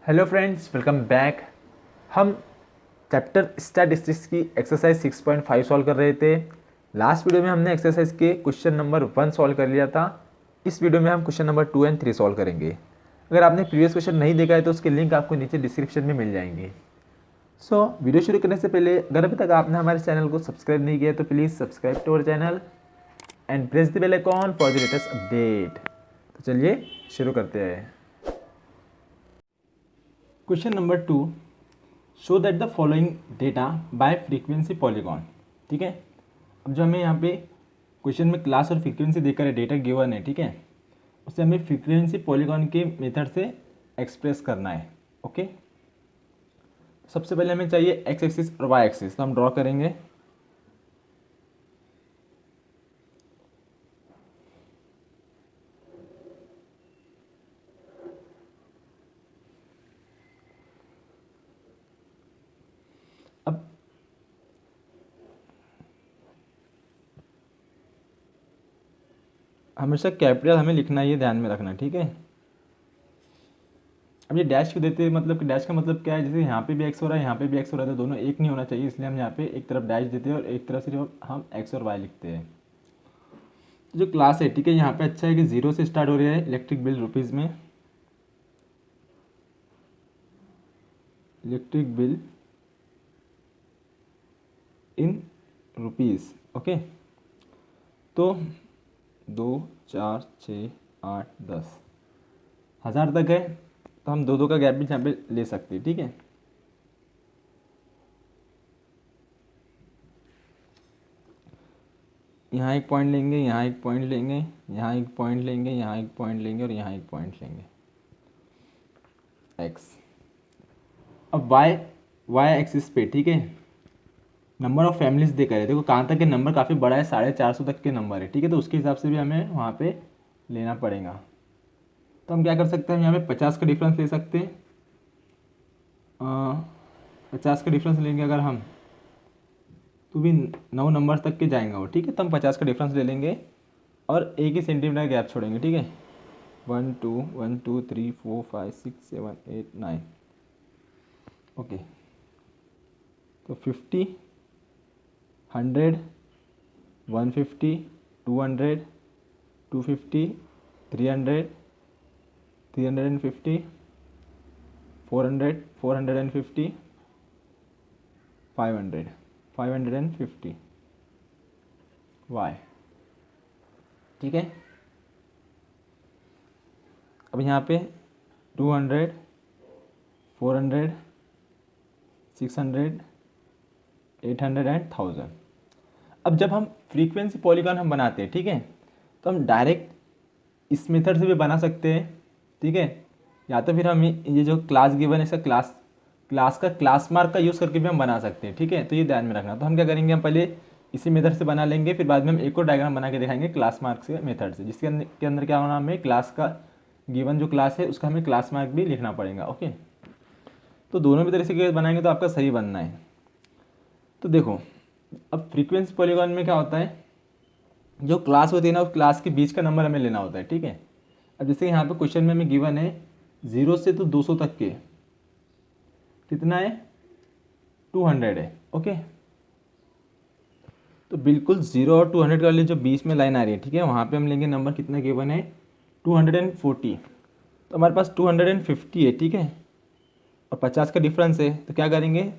Hello friends, welcome back. हम chapter statistics की exercise 6.5 solve कर रहे थे। लास्ट वीडियो में हमने एक्सरसाइज के क्वेश्चन नंबर 1 सॉल्व कर लिया था। इस वीडियो में हम क्वेश्चन नंबर 2 एंड 3 सॉल्व करेंगे। अगर आपने प्रीवियस क्वेश्चन नहीं देखा है तो उसके लिंक आपको नीचे डिस्क्रिप्शन में मिल जाएंगे। वीडियो शुरू करने से पहले अगर अभी तक आपने हमारे चैनल को सब्सक्राइब नहीं किया तो please subscribe to our channel and press the bell icon for the latest update. तो चलिए शुरू करते हैं। Question number 2, show that the following data by frequency polygon. ठीक है, अब जो हमें यहाँ पे क्वेश्चन में क्लास और फ्रीक्वेंसी देकर है, डेटा गिवन है, ठीक है, उसे हमें फ्रीक्वेंसी पॉलीगॉन के मेथड से एक्सप्रेस करना है। ओके, सबसे पहले हमें चाहिए एक्स एक्सिस और वाई एक्सिस, तो हम ड्रॉ करेंगे। अब हमेशा कैपिटल हमें लिखना है, ये ध्यान में रखना, ठीक है। अब ये डैश क्यों देते हैं, मतलब कि डैश का मतलब क्या है, जैसे यहाँ पे भी एक्स हो रहा है, यहाँ पे भी एक्स हो रहा है, तो दोनों एक नहीं होना चाहिए, इसलिए हम यहाँ पे एक तरफ डैश देते हैं और एक तरफ सिर्फ हम एक्स और वाई लिखते हैं। जो क्लास है, ठीक है, यहाँ पे अच्छा है कि 0 से स्टार्ट हो रहा है इलेक्ट्रिक बिल रुपीज़ में। Electric bill in rupees, okay. तो 2, 4, 6, 8, 10 हज़ार तक है, तो हम दो का गैप भी यहाँ पे ले सकते हैं, ठीक है। यहाँ एक पॉइंट लेंगे, यहाँ एक पॉइंट लेंगे, यहाँ एक पॉइंट लेंगे, यहाँ एक पॉइंट लेंगे और यहाँ एक पॉइंट लेंगे, एक्स। अब वाई एक्सिस पे, ठीक है, नंबर ऑफ फैमिलीज देकर है, देखो कहाँ तक के नंबर काफ़ी बड़ा है, 450 तक के नंबर है, ठीक है, तो उसके हिसाब से भी हमें वहाँ पे लेना पड़ेगा। तो हम क्या कर सकते हैं, यहाँ पे 50 का डिफरेंस ले सकते हैं। 50 का डिफरेंस लेंगे अगर हम, तो भी 9 नंबर तक के जाएंगे वो, ठीक है, तो हम 50 का डिफरेंस ले लेंगे और एक ही सेंटीमीटर गैप छोड़ेंगे, ठीक है। 1 2 1 2 3 4 5 6 7 8 9, ओके। तो 50, 100, 150, 200, 250, 300, 350, 400, 450, 500, 550 वाई, ठीक है। अब यहाँ पे 200, 400, 600, 800 एंड 1000। अब जब हम फ्रीक्वेंसी पॉलीगॉन हम बनाते हैं, ठीक है, तो हम डायरेक्ट इस मेथड से भी बना सकते हैं, ठीक है, या तो फिर हम ये जो क्लास गिवन है इसका क्लास मार्क का यूज़ करके भी हम बना सकते हैं, ठीक है। तो ये ध्यान में रखना। तो हम क्या करेंगे, हम पहले इसी मेथड से बना लेंगे, फिर बाद में हम एक और डायग्राम बना के दिखाएंगे क्लास मार्क से मेथड से, जिसके अंदर क्या होना, हमें क्लास का गिवन जो क्लास है उसका हमें क्लास मार्क भी लिखना पड़ेगा, ओके। तो दोनों भी तरह से बनाएंगे तो आपका सही बनना है। तो देखो, अब फ्रीक्वेंसी पॉलीगॉन में क्या होता है, जो क्लास होती है ना, उस क्लास के बीच का नंबर हमें लेना होता है, ठीक है। अब जैसे यहाँ पे क्वेश्चन में हमें गिवन है 0 से तो 200 तक के कितना है, 200 है, ओके। तो बिल्कुल 0 और 200 वाले जो बीच में लाइन आ रही है, ठीक है, वहाँ पे हम लेंगे नंबर कितना गिवन है, 240। तो हमारे पास 250 है, ठीक है, और 50 का डिफरेंस है, तो क्या करेंगे,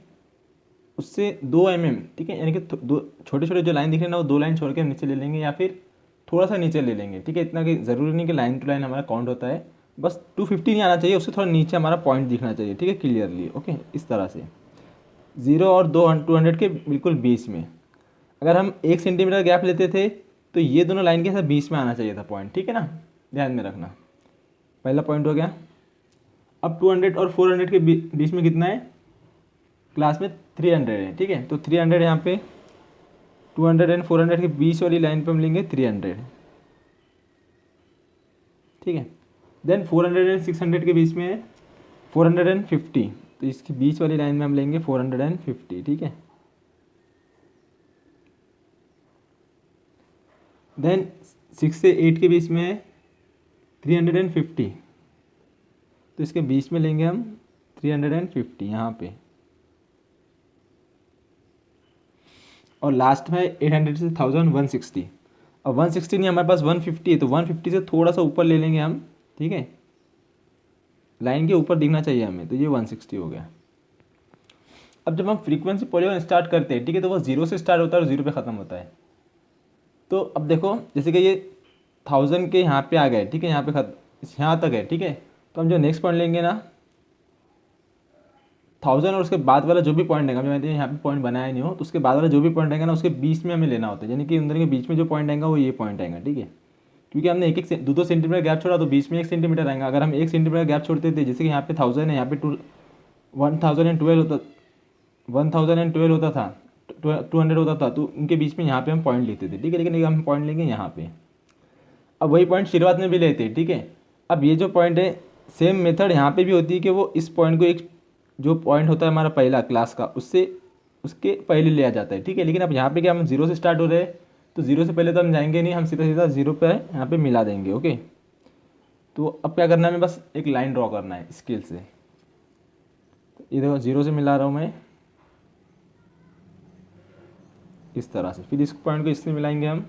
उससे 2 mm, ठीक है, यानी कि दो छोटे छोटे जो लाइन दिख रहे हैं ना, वो 2 लाइन छोड़ के नीचे ले लेंगे या फिर थोड़ा सा नीचे ले लेंगे, ठीक है। इतना कि ज़रूरी नहीं कि लाइन टू लाइन हमारा काउंट होता है, बस 250 नहीं आना चाहिए, उससे थोड़ा नीचे हमारा पॉइंट दिखना चाहिए, ठीक है, क्लियरली, ओके। इस तरह से 0 और 200 के बिल्कुल बीच में, अगर हम 1 सेंटीमीटर गैप लेते थे तो ये दोनों लाइन के साथ बीच में आना चाहिए था पॉइंट, ठीक है ना, ध्यान में रखना। पहला पॉइंट हो गया। अब 200 और 400 के बीच में कितना है, क्लास में 300 है, ठीक है, तो 300 यहाँ पे 200 एंड 400 के बीच वाली लाइन पे हम लेंगे 300, ठीक है। देन 400 एंड 600 के बीच में है 450, तो इसकी बीच वाली लाइन में हम लेंगे 450, ठीक है। देन 6 से 8 के बीच में है 350, तो इसके बीच में लेंगे हम 350 यहाँ पे, और लास्ट में 800 से 1000 160। अब 160 नहीं, हमारे पास 150 है, तो 150 से थोड़ा सा ऊपर ले लेंगे हम, ठीक है, लाइन के ऊपर दिखना चाहिए हमें, तो ये 160 हो गया। अब जब हम फ्रीक्वेंसी पॉलीगॉन स्टार्ट करते हैं, ठीक है, तो वो 0 से स्टार्ट होता है और 0 पे ख़त्म होता है। तो अब देखो जैसे कि ये 1000 के यहाँ पे आ गए, ठीक है, यहाँ पे यहाँ तक है, ठीक है, तो हम जो नेक्स्ट पॉइंट लेंगे ना 1000 और उसके बाद वाला जो भी पॉइंट आएगा, मैंने यहाँ पे पॉइंट बनाया नहीं हो, तो उसके बाद वाला जो भी पॉइंट आएगा ना उसके बीच में हमें लेना होता है, यानी कि उन दोनों के बीच में जो पॉइंट आएगा वो ये पॉइंट आएगा, ठीक है, क्योंकि हमने एक एक 2-2 सेंटीमीटर गैप छोड़ा तो बीच में 1 सेंटीमीटर आएगा। अगर हम 1 सेंटीमीटर गैप छोड़ते थे, जैसे कि यहाँ पे 1000 है, यहाँ पे 1012 होता 1012 होता था, 200 होता था, तो उनके बीच में यहाँ पे हम पॉइंट लेते थे, ठीक है, लेकिन हम पॉइंट लेंगे यहाँ पे। अब वही पॉइंट शुरुआत में भी लेते हैं, ठीक है। अब ये जो पॉइंट है, सेम मेथड यहाँ पे भी होती है कि वो इस पॉइंट को एक जो पॉइंट होता है हमारा पहला क्लास का, उससे उसके पहले लिया जाता है, ठीक है। लेकिन अब यहाँ पे क्या हम 0 से स्टार्ट हो रहे हैं, तो 0 से पहले तो हम जाएंगे नहीं, हम सीधा सीधा 0 पे यहाँ पे मिला देंगे, ओके। तो अब क्या करना है, हमें बस एक लाइन ड्रॉ करना है स्केल से। तो ये देखो 0 से मिला रहा हूँ मैं इस तरह से, फिर इस पॉइंट को इससे मिलाएंगे हम,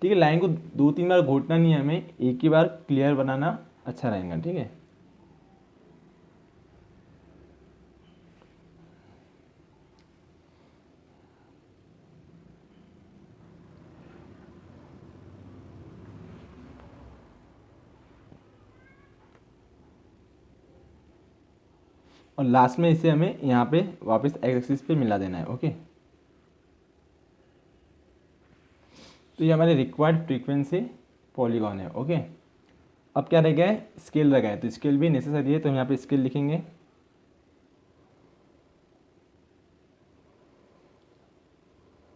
ठीक है। लाइन को 2-3 बार घोटना नहीं है हमें, एक ही बार क्लियर बनाना अच्छा रहेगा, ठीक है। और लास्ट में इसे हमें यहाँ पे वापस एक्स एक्सिस पे मिला देना है, ओके। तो ये हमारे रिक्वायर्ड फ्रीक्वेंसी पॉलीगॉन है, ओके। अब क्या रह गया है, स्केल रह गया है, तो स्केल भी नेसेसरी है, तो हम यहाँ पे स्केल लिखेंगे।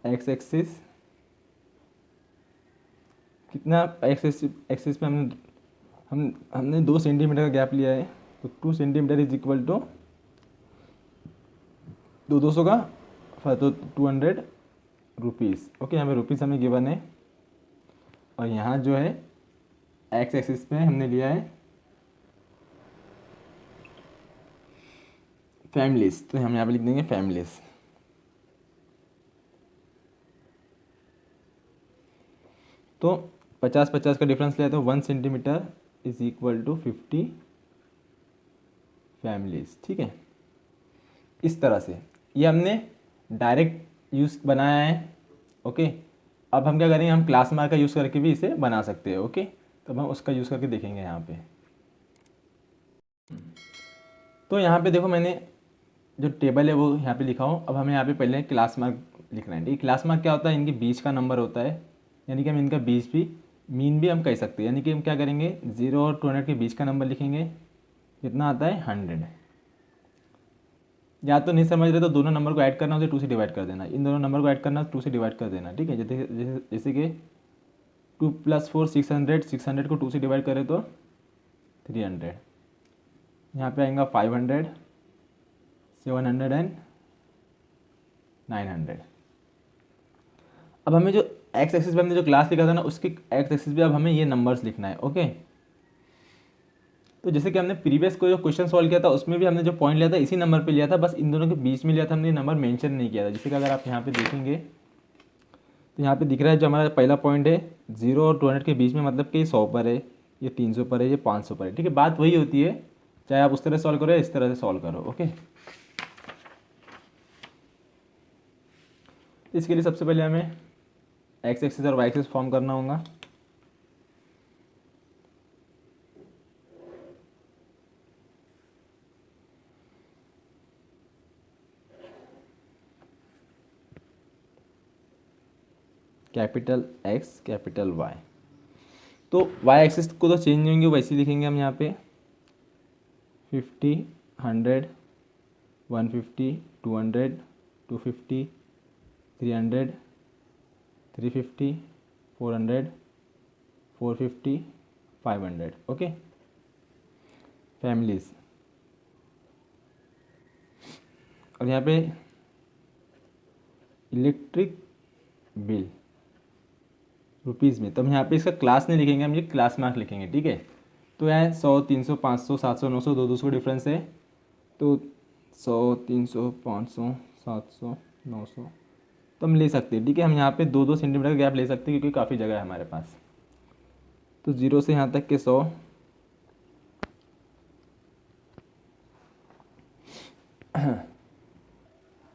एक्स एक्सिस कितना, एक्स एक्सिस पे हमने 2 सेंटीमीटर का गैप लिया है, तो 2 सेंटीमीटर इज इक्वल टू 200 का, तो 200 रुपीज़, ओके। यहाँ पे रुपीज़ हमें गिवन है, और यहाँ जो है एक्स एक्सिस पे हमने लिया है फैमिलीज, तो हम यहाँ पे लिख देंगे फैमिलीज। तो 50-50 का डिफरेंस लिया तो 1 centimetre is equal to 50 families, ठीक है। इस तरह से ये हमने डायरेक्ट यूज़ बनाया है, ओके। अब हम क्या करेंगे, हम क्लास मार्क का यूज़ करके भी इसे बना सकते हैं, ओके। तो हम उसका यूज़ करके देखेंगे यहाँ पे। तो यहाँ पे देखो मैंने जो टेबल है वो यहाँ पे लिखा हूँ। अब हमें यहाँ पे पहले क्लास मार्क लिखना है, ठीक है। क्लास मार्क क्या होता है, इनके बीच का नंबर होता है, यानी कि हम इनका बीच भी मीन भी हम कह सकते हैं, यानी कि हम क्या करेंगे 0 और 200 के बीच का नंबर लिखेंगे, कितना आता है 100। या तो नहीं समझ रहे तो दोनों नंबर को ऐड करना, उसे 2 से डिवाइड कर देना, इन दोनों नंबर को ऐड करना 2 से डिवाइड कर देना, ठीक है। जैसे कि 2 + 4 600, 600 को 2 से डिवाइड करें तो 300, यहाँ पे आएगा 500, 700 एंड 900। अब हमें जो एक्स एक्सिस पे हमने जो क्लास लिखा था ना, उसके एक्स एक्सिस पे अब हमें ये नंबर्स लिखना है, ओके। तो जैसे कि हमने प्रीवियस को जो क्वेश्चन सॉल्व किया था उसमें भी हमने जो पॉइंट लिया था इसी नंबर पे लिया था, बस इन दोनों के बीच में लिया था, हमने नंबर मेंशन नहीं किया था। जैसे कि अगर आप यहाँ पे देखेंगे तो यहाँ पे दिख रहा है जो हमारा पहला पॉइंट है 0 और 200 के बीच में, मतलब कि 100 पर है, ये 300 पर है, ये 500 पर है, ठीक है। बात वही होती है चाहे आप उस तरह सॉल्व करो या इस तरह से सॉल्व करो, ओके। इसके लिए सबसे पहले हमें एक्स एक्सिस और वाई एक्सिस फॉर्म करना होगा। कैपिटल एक्स कैपिटल वाई, तो वाई एक्सिस को तो चेंज नहीं होंगे, वैसे लिखेंगे हम यहाँ पे 50, 100, 150, 200, 250, 300, 350, 400, 450, 500, ओके। फैमिलीज, और यहाँ पे इलेक्ट्रिक बिल रुपीज़ में, तो हम यहाँ पे इसका क्लास नहीं लिखेंगे, हम ये क्लास मार्क लिखेंगे, ठीक है। तो यह है 100, 300, 500, 700, 900, 200 का डिफरेंस है। तो 100, 300, 500, 700, 900 तो हम ले सकते हैं, ठीक है। हम यहाँ पे 2-2 सेंटीमीटर का गैप ले सकते हैं क्योंकि काफ़ी जगह है हमारे पास। तो 0 से यहाँ तक के 100,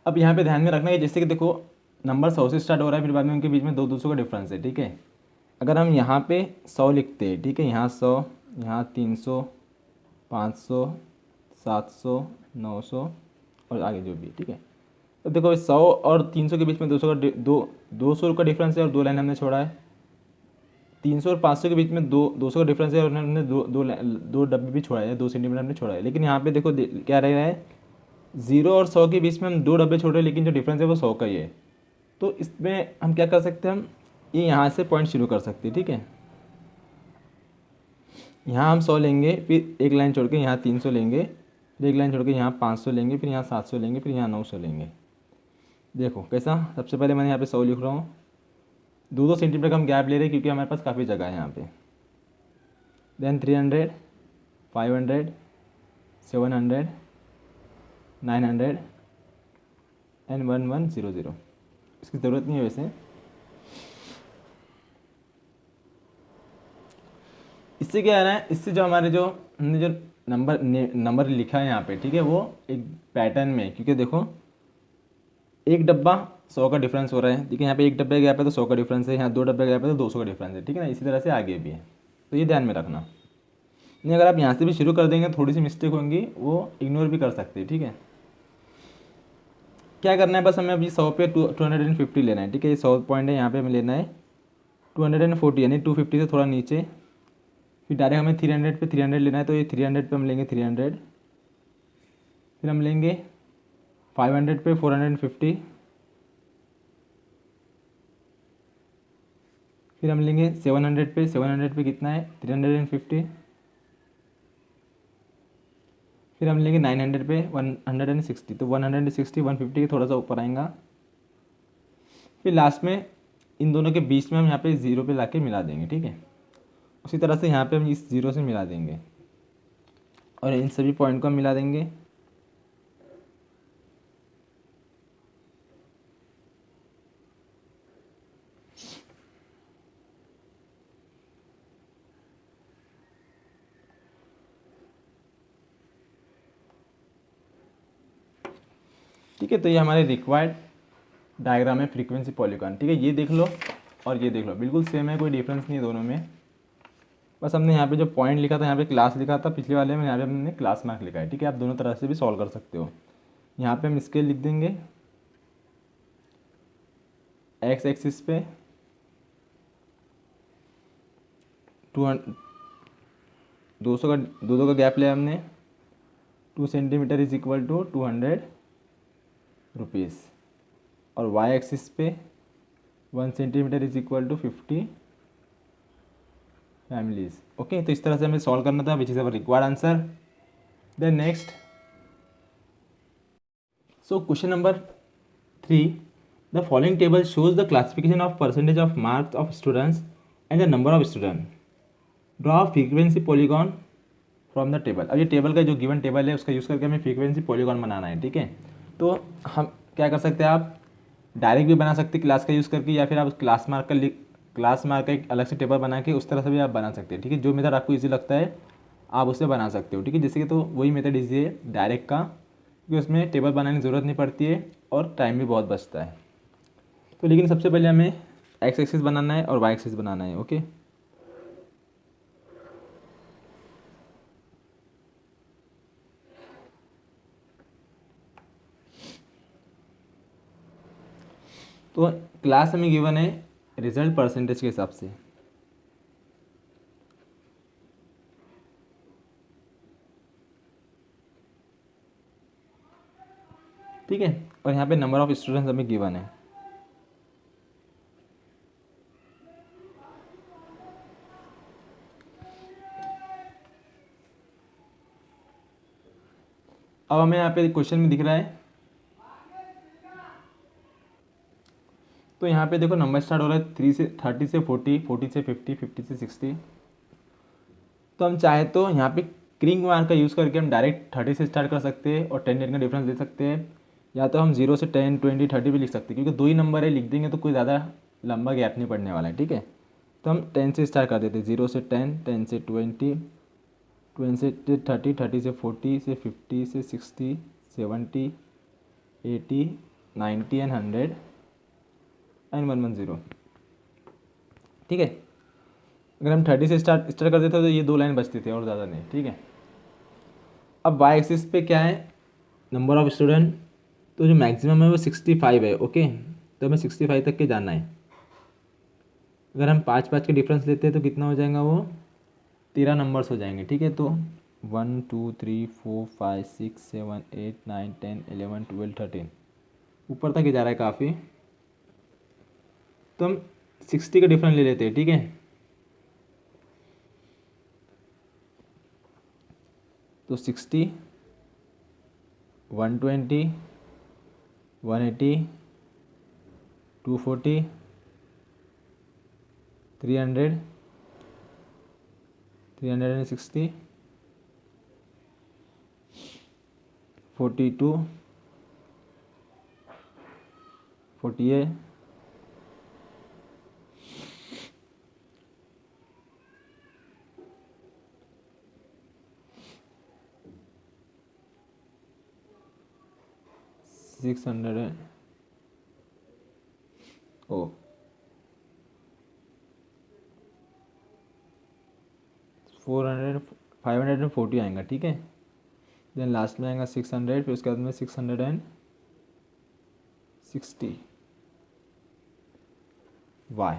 अब यहाँ पे ध्यान में रखना है जैसे कि देखो नंबर 100 से स्टार्ट हो रहा है, फिर बाद में उनके बीच में 200 का डिफरेंस है, ठीक है। अगर हम यहाँ पे 100 लिखते हैं, ठीक है, यहाँ 100, यहाँ 300, 500, 700, 900 और आगे जो भी, ठीक है। तो देखो 100 और 300 के बीच में 200 का डिफरेंस है और 2 लाइन हमने छोड़ा है। 300 और 500 के बीच में 200 का डिफरेंस है और हमने दो डब्बे भी छोड़ा है, 2 सेंटीमीटर हमने छोड़ा है। लेकिन यहाँ पे देखो क्या रह रहा है, 0 और 100 के बीच में हम 2 डब्बे छोड़ रहे हैं, लेकिन जो डिफरेंस है वो 100 का ही है। तो इसमें हम क्या कर सकते हैं, हम ये यहाँ से पॉइंट शुरू कर सकते हैं, ठीक है। यहाँ हम 100 लेंगे, फिर एक लाइन छोड़ के यहाँ 300 लेंगे, फिर एक लाइन छोड़ के यहाँ 500 लेंगे, फिर यहाँ 700 लेंगे, फिर यहाँ 900 लेंगे। देखो कैसा, सबसे पहले मैंने यहाँ पे 100 लिख रहा हूँ, 2-2 सेंटीमीटर का हम गैप ले रहे हैं क्योंकि हमारे पास काफ़ी जगह है यहाँ पे। Then 300, 500, 700, 900 and 1100। इसकी ज़रूरत नहीं है वैसे। इससे क्या है ना, इससे जो हमारे जो हमने जो नंबर लिखा है यहाँ पे, ठीक है, वो एक पैटर्न में, क्योंकि देखो एक डब्बा 100 का डिफरेंस हो रहा है, ठीक है। यहाँ पे एक डब्बे का गैप है तो 100 का डिफरेंस है, यहाँ 2 डब्बे का गैप है तो 200 का डिफरेंस है, ठीक है ना। इसी तरह से आगे भी है, तो ये ध्यान में रखना। नहीं अगर आप यहाँ से भी शुरू कर देंगे थोड़ी सी मिस्टेक होंगी, वो इग्नोर भी कर सकते हैं, ठीक है। क्या करना है, बस हमें अभी 100 पे 250 लेना है, ठीक है। ये 100 पॉइंट है, यहाँ पे हमें लेना है 240, यानी 250 से थोड़ा नीचे। फिर डायरेक्ट हमें 300 पे 300 लेना है, तो ये 300 पे हम लेंगे 300। फिर हम लेंगे 500 पे 450। फिर हम लेंगे 700 पे, 700 पे कितना है 350। फिर हम लेंगे 900 पे 160, तो 160 150 के थोड़ा सा ऊपर आएगा। फिर लास्ट में इन दोनों के बीच में हम यहाँ पे 0 पे लाके मिला देंगे, ठीक है। उसी तरह से यहाँ पे हम इस 0 से मिला देंगे और इन सभी पॉइंट को हम मिला देंगे। ठीक है, तो ये हमारे रिक्वायर्ड डायग्राम है फ्रीक्वेंसी पॉलीगॉन, ठीक है। ये देख लो और ये देख लो, बिल्कुल सेम है, कोई डिफरेंस नहीं है दोनों में। बस हमने यहाँ पे जो पॉइंट लिखा था, यहाँ पे क्लास लिखा था, पिछले वाले में यहाँ पे हमने क्लास मार्क लिखा है, ठीक है। आप दोनों तरह से भी सॉल्व कर सकते हो। यहाँ पे हम स्केल लिख देंगे, एक्स एक्सिस पे 200 का गैप लिया हमने, 2 centimetre is equal to 200 rupees. और वाई एक्सिस पे 1 centimetre is equal to 50 families. Okay, तो इस तरह से हमें सॉल्व करना था, which is our required answer. Then next, so question number 3, the following table shows the classification of percentage of marks of students and the number of student. Draw frequency polygon from the table. अब ये table का जो given table है उसका use करके हमें frequency polygon बनाना है, ठीक है। तो हम क्या कर सकते हैं, आप डायरेक्ट भी बना सकते हैं क्लास का यूज़ करके, या फिर आप क्लास मार्क का एक अलग से टेबल बना के उस तरह से भी आप बना सकते हैं, ठीक है। जो मेथड आपको ईजी लगता है आप उससे बना सकते हो, ठीक है। जैसे कि तो वही मेथड ईजी है डायरेक्ट का, क्योंकि उसमें टेबल बनाने की ज़रूरत नहीं पड़ती है और टाइम भी बहुत बचता है। तो लेकिन सबसे पहले हमें एक्स एक्सिस बनाना है और वाई एक्सिस बनाना है, ओके। तो क्लास हमें गिवन है रिजल्ट परसेंटेज के हिसाब से, ठीक है। और यहाँ पे नंबर ऑफ स्टूडेंट्स हमें गिवन है। अब हमें यहाँ पे क्वेश्चन में दिख रहा है, तो यहाँ पे देखो नंबर स्टार्ट हो रहा है 30 से 40 से 40, 40 से 50, 50 से 60। तो हम चाहे तो यहाँ पे क्रिंग मार्क का यूज़ करके हम डायरेक्ट 30 से स्टार्ट कर सकते हैं और 10 का डिफरेंस ले सकते हैं, या तो हम 0 से 10, 20, 30 भी लिख सकते हैं, क्योंकि दो ही नंबर है, लिख देंगे तो कोई ज़्यादा लंबा गैप नहीं पड़ने वाला है, ठीक है। तो हम 10 से स्टार्ट कर देते हैं, 0 से 10, 10 से 20, 20 से 30, 30 से 40, से 50, से 60, 70, 80, 90 एंड 100 एंड 110, ठीक है। अगर हम 30 से स्टार्ट कर देते तो ये दो लाइन बचती थे और ज़्यादा नहीं, ठीक है। अब वाई एक्सिस पे क्या है, नंबर ऑफ स्टूडेंट, तो जो मैक्सिमम है वो 65 है, ओके। तो हमें 65 तक के जाना है। अगर हम 5 5 के डिफरेंस लेते हैं तो कितना हो जाएगा, वो 13 नंबर्स हो जाएंगे, ठीक है। तो 1 2 3 4 5 6 7 8 9 10 11 12 13 ऊपर तक ही जा रहा है काफ़ी। तो हम 60 का डिफरेंस ले लेते हैं, ठीक है। तो 60, 120, 180, 240, 300, 360, 42, 48, 600 ओ 400, 540 आएगा, ठीक है। देन लास्ट में आएगा 600, फिर उसके बाद में 660 वाई।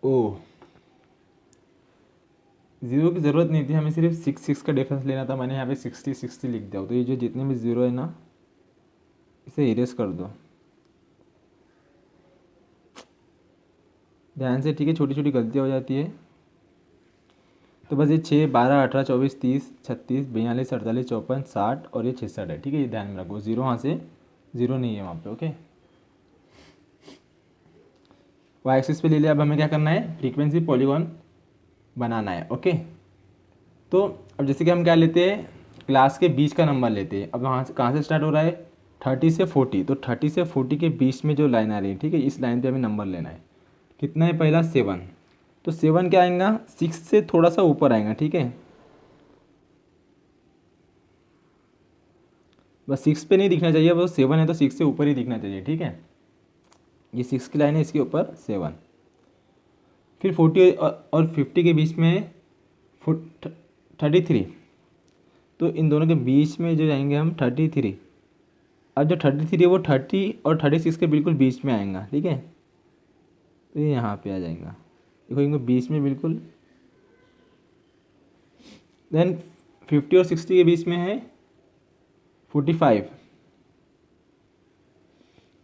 ओ ज़ीरो की ज़रूरत नहीं थी, हमें सिर्फ 6 का डिफरेंस लेना था, मैंने यहाँ पे 60 लिख दिया। तो ये जो जितने भी ज़ीरो है ना, इसे इरेज कर दो ध्यान से, ठीक है। छोटी छोटी गलतियाँ हो जाती है। तो बस ये 6, 12, 18, 24, 30, 36, 42, 48, 54, 60 और ये 66 है, ठीक है। ये ध्यान में रखो, ज़ीरो वहाँ से ज़ीरो नहीं है वहाँ पे, ओके। वाई एक्सिस पे ले लिया। अब हमें क्या करना है, फ्रीक्वेंसी पॉलीगॉन बनाना है, ओके। तो अब जैसे कि हम क्या लेते हैं, क्लास के बीच का नंबर लेते हैं। अब वहाँ से कहाँ से स्टार्ट हो रहा है, 30 से 40, तो 30 से 40 के बीच में जो लाइन आ रही है, ठीक है, इस लाइन पे हमें नंबर लेना है। कितना है, पहला 7, तो 7 क्या आएगा, 6 से थोड़ा सा ऊपर आएगा, ठीक है। बस 6 पे नहीं दिखना चाहिए, वो 7 है तो 6 से ऊपर ही दिखना चाहिए, ठीक है। ये 6 की लाइन है, इसके ऊपर 7, फिर 40 और 50 के बीच में 33, तो इन दोनों के बीच में जो जाएंगे हम 33। अब जो 33 है वो 30 और 36 के बिल्कुल बीच में आएगा, ठीक है। तो ये यहाँ पे आ जाएगा, देखो इनको बीच में बिल्कुल। देन 50 और 60 के बीच में है 45।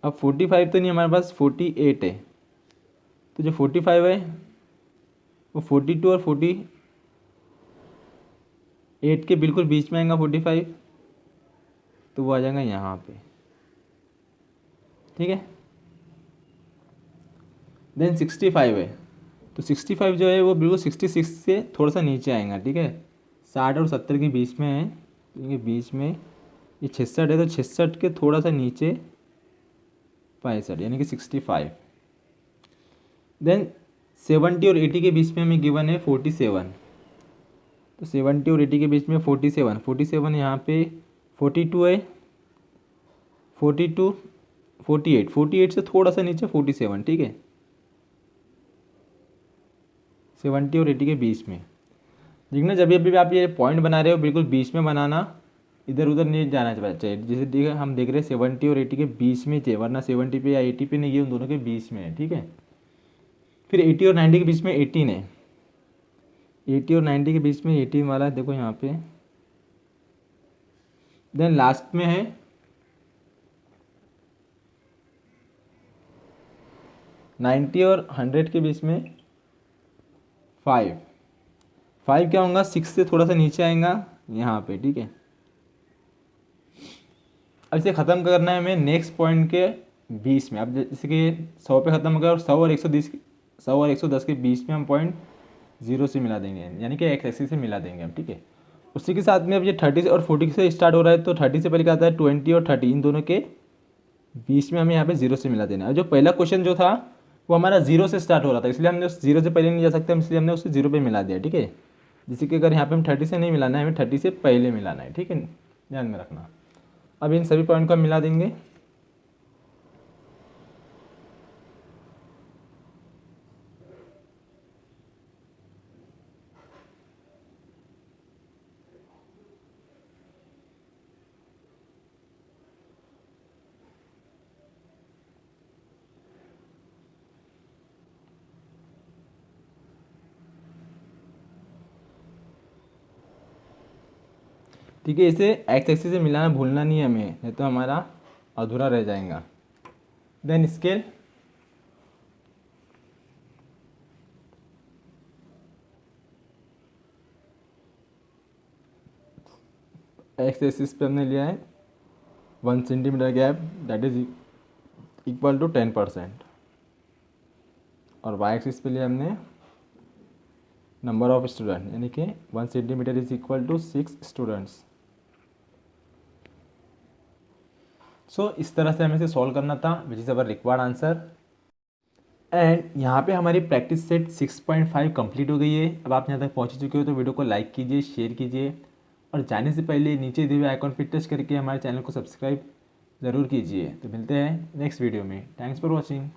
अब 45 तो नहीं, हमारे पास 48 है। तो जो 45 है वो 42 और 48 के बिल्कुल बीच में आएगा 45, तो वो आ जाएगा यहाँ पे, ठीक है। देन 65 है, तो 65 जो है वो बिल्कुल 66 से थोड़ा सा नीचे आएगा, ठीक है। 60 और 70 के बीच में है, तो इनके बीच में ये 66 है, तो 66 के थोड़ा सा नीचे 65, यानी कि 65। देन 70 और 80 के बीच में हमें गिवन है 47, तो 70 और 80 के बीच में 47 यहाँ पे 42 है, 42, 48 से थोड़ा सा नीचे 47, ठीक है। 70 और 80 के बीच में देखना, जब भी आप ये पॉइंट बना रहे हो बिल्कुल बीच में बनाना, इधर उधर नहीं जाना चाहिए। जैसे देखिए हम देख रहे हैं 70 और 80 के बीच में चाहिए, वरना 70 पे या 80 पे नहीं, ये उन दोनों के बीच में है, ठीक है। फिर 80 और 90 के बीच में 18 है, 80 और 90 के बीच में 18 वाला है, देखो यहाँ पे। देन लास्ट में है 90 और 100 के बीच में 5 क्या होगा, 6 से थोड़ा सा नीचे आएगा यहाँ पे, ठीक है। अब इसे ख़त्म करना है हमें नेक्स्ट पॉइंट के 20 में। अब जैसे कि 100 पे ख़त्म हो गया और 100 और 120 100 और 110 के बीच में हम पॉइंट 0 से मिला देंगे, यानी कि एक्स एक्सिस से मिला देंगे हम, ठीक है। उसी के साथ में अब ये 30 और 40 से स्टार्ट हो रहा है, तो 30 से पहले क्या आता है 20 और 30, इन दोनों के बीच में हमें यहाँ पे 0 से मिला देना है। जो पहला क्वेश्चन जो था वो हमारा 0 से स्टार्ट हो रहा था, इसलिए हमने उस 0 से पहले नहीं जा सकते, इसलिए हमने उसे 0 पे मिला दिया, ठीक है। जैसे कि अगर यहाँ पे हम 30 से नहीं मिलाना है, हमें 30 से पहले मिलाना है, ठीक है, ध्यान में रखना। अब इन सभी पॉइंट को हम मिला देंगे। ठीक है, इसे एक्स एक्सिस से मिलाना भूलना नहीं है हमें, नहीं तो हमारा अधूरा रह जाएगा। देन स्केल, एक्स एक्सिस पे हमने लिया है 1 centimetre gap, that is equal to 10%, और वाई एक्सिस पे लिया हमने नंबर ऑफ स्टूडेंट, यानी कि 1 centimetre is equal to 6 students. So इस तरह से हमें इसे सॉल्व करना था, which is our required answer. And यहाँ पे हमारी प्रैक्टिस सेट 6.5 कंप्लीट हो गई है। अब आप यहाँ तक पहुँच चुके हो तो वीडियो को लाइक कीजिए, शेयर कीजिए, और जाने से पहले नीचे दिए हुए आइकॉन पर टच करके हमारे चैनल को सब्सक्राइब ज़रूर कीजिए। तो मिलते हैं नेक्स्ट वीडियो में। Thanks for watching.